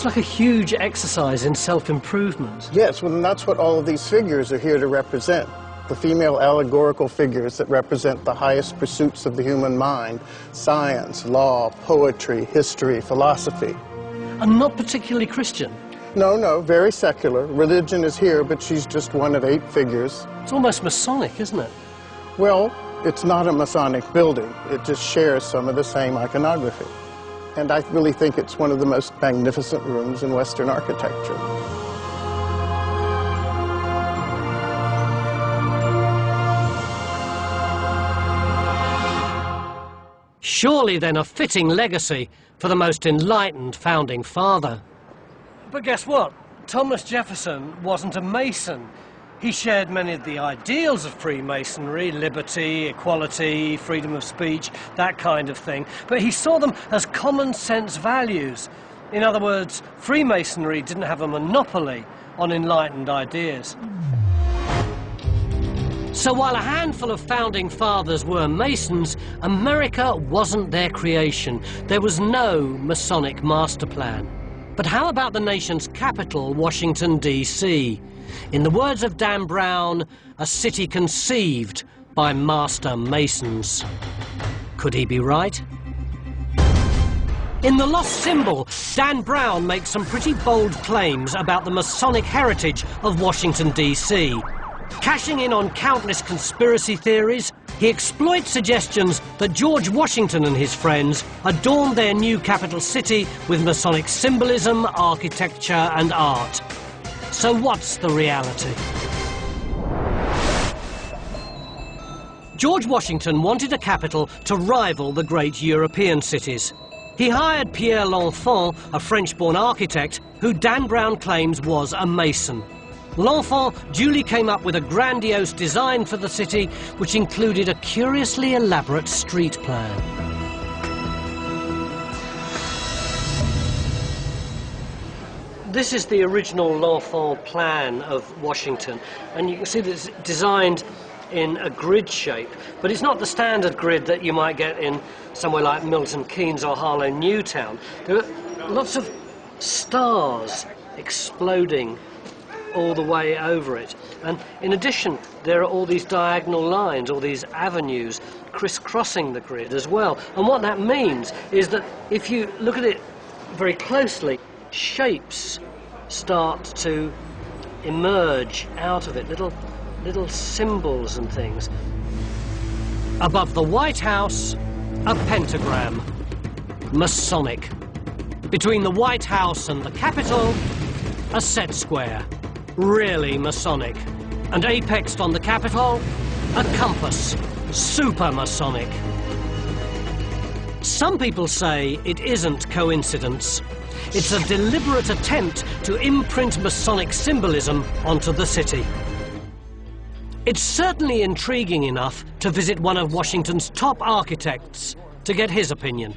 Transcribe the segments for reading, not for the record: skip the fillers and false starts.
It's like a huge exercise in self-improvement. Yes, well, and that's what all of these figures are here to represent. The female allegorical figures that represent the highest pursuits of the human mind: science, law, poetry, history, philosophy. And not particularly Christian. No, no, very secular. Religion is here, but she's just one of 8 figures. It's almost Masonic, isn't it? Well, it's not a Masonic building. It just shares some of the same iconography. And I really think it's one of the most magnificent rooms in Western architecture. Surely then a fitting legacy for the most enlightened founding father. But guess what? Thomas Jefferson wasn't a Mason. He shared many of the ideals of Freemasonry: liberty, equality, freedom of speech, that kind of thing. But he saw them as common sense values. In other words, Freemasonry didn't have a monopoly on enlightened ideas. So while a handful of founding fathers were Masons, America wasn't their creation. There was no Masonic master plan. But how about the nation's capital, Washington, D.C.? In the words of Dan Brown, a city conceived by master Masons. Could he be right? In The Lost Symbol, Dan Brown makes some pretty bold claims about the Masonic heritage of Washington, D.C. Cashing in on countless conspiracy theories, he exploits suggestions that George Washington and his friends adorned their new capital city with Masonic symbolism, architecture, and art. So what's the reality? George Washington wanted a capital to rival the great European cities. He hired Pierre L'Enfant, a French-born architect, who Dan Brown claims was a Mason. L'Enfant duly came up with a grandiose design for the city, which included a curiously elaborate street plan. This is the original L'Enfant plan of Washington, and you can see that it's designed in a grid shape, but it's not the standard grid that you might get in somewhere like Milton Keynes or Harlow Newtown. There are lots of stars exploding all the way over it, and in addition there are all these diagonal lines, all these avenues crisscrossing the grid as well. And what that means is that if you look at it very closely, shapes start to emerge out of it, little symbols and things. Above the White House, a pentagram, Masonic. Between the White House and the Capitol, a set square, really Masonic. And apexed on the Capitol, a compass, super Masonic. Some people say it isn't coincidence. It's a deliberate attempt to imprint Masonic symbolism onto the city. It's certainly intriguing enough to visit one of Washington's top architects to get his opinion.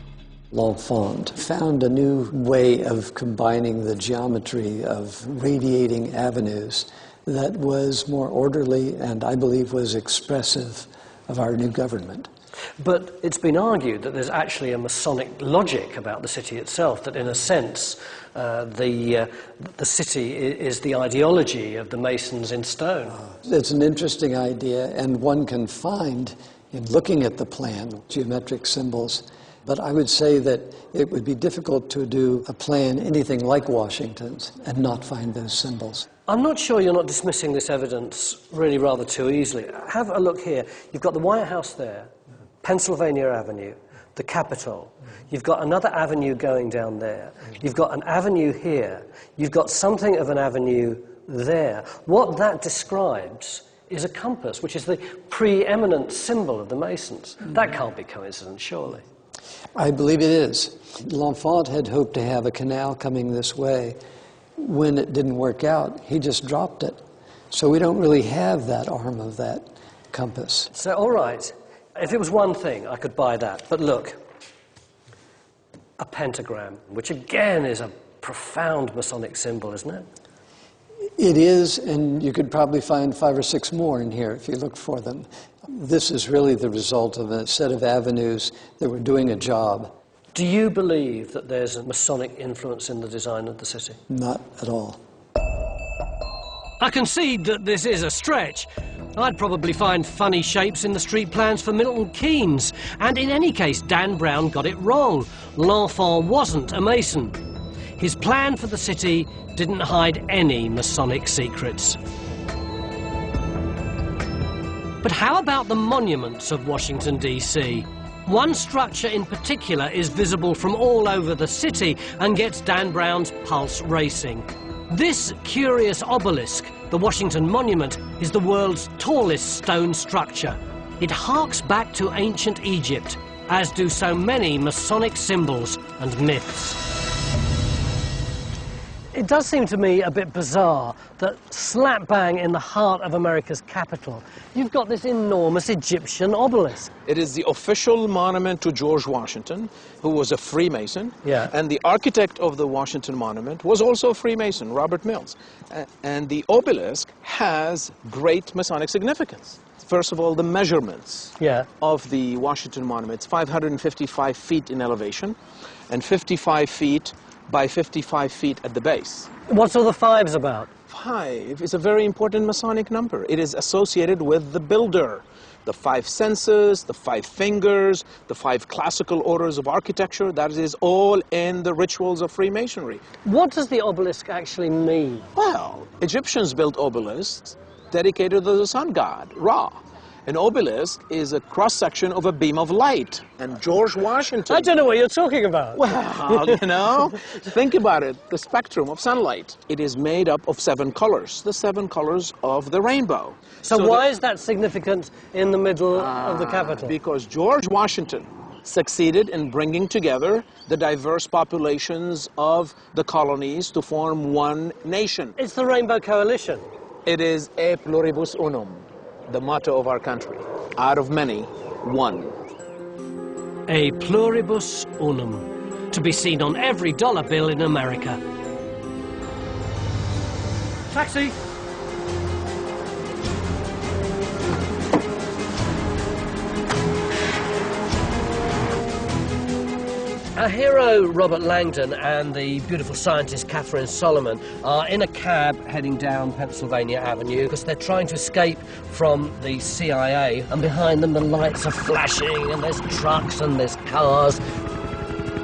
L'Enfant found a new way of combining the geometry of radiating avenues that was more orderly and I believe was expressive of our new government. But it's been argued that there's actually a Masonic logic about the city itself, that in a sense the city is the ideology of the Masons in stone. It's an interesting idea, and one can find in looking at the plan geometric symbols, but I would say that it would be difficult to do a plan anything like Washington's and not find those symbols. I'm not sure you're not dismissing this evidence really rather too easily. Have a look here. You've got the White House there, Pennsylvania Avenue, the Capitol. You've got another avenue going down there. You've got an avenue here. You've got something of an avenue there. What that describes is a compass, which is the preeminent symbol of the Masons. That can't be coincidence, surely. I believe it is. L'Enfant had hoped to have a canal coming this way. When it didn't work out, he just dropped it. So we don't really have that arm of that compass. So, all right. If it was one thing, I could buy that. But look, a pentagram, which again is a profound Masonic symbol, isn't it? It is, and you could probably find 5 or 6 more in here if you looked for them. This is really the result of a set of avenues that were doing a job. Do you believe that there's a Masonic influence in the design of the city? Not at all. I concede that this is a stretch. I'd probably find funny shapes in the street plans for Milton Keynes. And in any case, Dan Brown got it wrong. L'Enfant wasn't a Mason. His plan for the city didn't hide any Masonic secrets. But how about the monuments of Washington, D.C.? One structure in particular is visible from all over the city and gets Dan Brown's pulse racing. This curious obelisk, the Washington Monument, is the world's tallest stone structure. It harks back to ancient Egypt, as do so many Masonic symbols and myths. It does seem to me a bit bizarre that slap bang in the heart of America's capital, you've got this enormous Egyptian obelisk. It is the official monument to George Washington, who was a Freemason. Yeah. And the architect of the Washington Monument was also a Freemason, Robert Mills. And the obelisk has great Masonic significance. First of all, the measurements of the Washington Monument. It's 555 feet in elevation and 55 feet by 55 feet at the base. What's all the fives about? 5 is a very important Masonic number. It is associated with the builder. The 5 senses, the 5 fingers, the 5 classical orders of architecture, that is all in the rituals of Freemasonry. What does the obelisk actually mean? Well, Egyptians built obelisks dedicated to the sun god, Ra. An obelisk is a cross-section of a beam of light. And George Washington... I don't know what you're talking about. Well, you know, think about it, the spectrum of sunlight. It is made up of 7 colors, the 7 colors of the rainbow. So why is that significant in the middle of the capital? Because George Washington succeeded in bringing together the diverse populations of the colonies to form one nation. It's the Rainbow Coalition. It is e pluribus unum, the motto of our country. Out of many, one. E pluribus unum, to be seen on every dollar bill in America. Taxi! Our hero, Robert Langdon, and the beautiful scientist, Catherine Solomon, are in a cab heading down Pennsylvania Avenue because they're trying to escape from the CIA, and behind them the lights are flashing, and there's trucks and there's cars.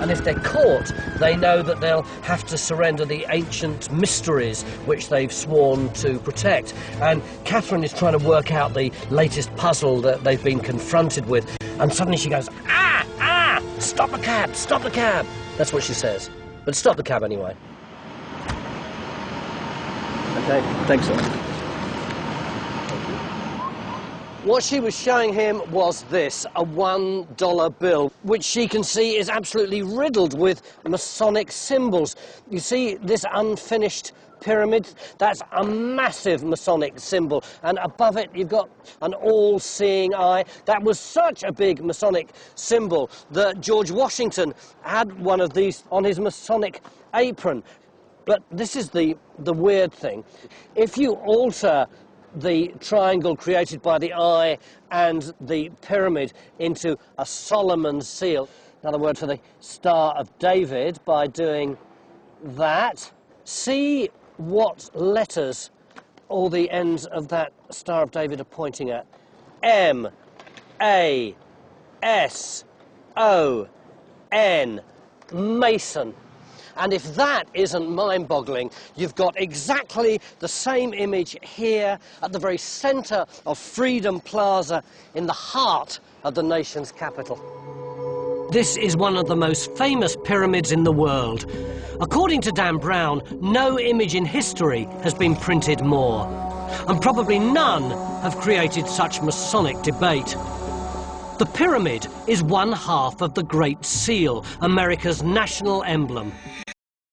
And if they're caught, they know that they'll have to surrender the ancient mysteries which they've sworn to protect. And Catherine is trying to work out the latest puzzle that they've been confronted with. And suddenly she goes, "Ah! Ah! Stop the cab! Stop the cab!" That's what she says. But stop the cab anyway. Okay, thanks, sir. What she was showing him was this, a $1 bill, which she can see is absolutely riddled with Masonic symbols. You see this unfinished pyramid? That's a massive Masonic symbol, and above it you've got an all-seeing eye. That was such a big Masonic symbol that George Washington had one of these on his Masonic apron. But this is the weird thing. If you alter the triangle created by the eye and the pyramid into a Solomon's seal, another word for the Star of David, by doing that, see what letters all the ends of that Star of David are pointing at. M, A, S, O, N, Mason. And if that isn't mind-boggling, you've got exactly the same image here at the very centre of Freedom Plaza in the heart of the nation's capital. This is one of the most famous pyramids in the world. According to Dan Brown, no image in history has been printed more. And probably none have created such Masonic debate. The pyramid is one half of the Great Seal, America's national emblem.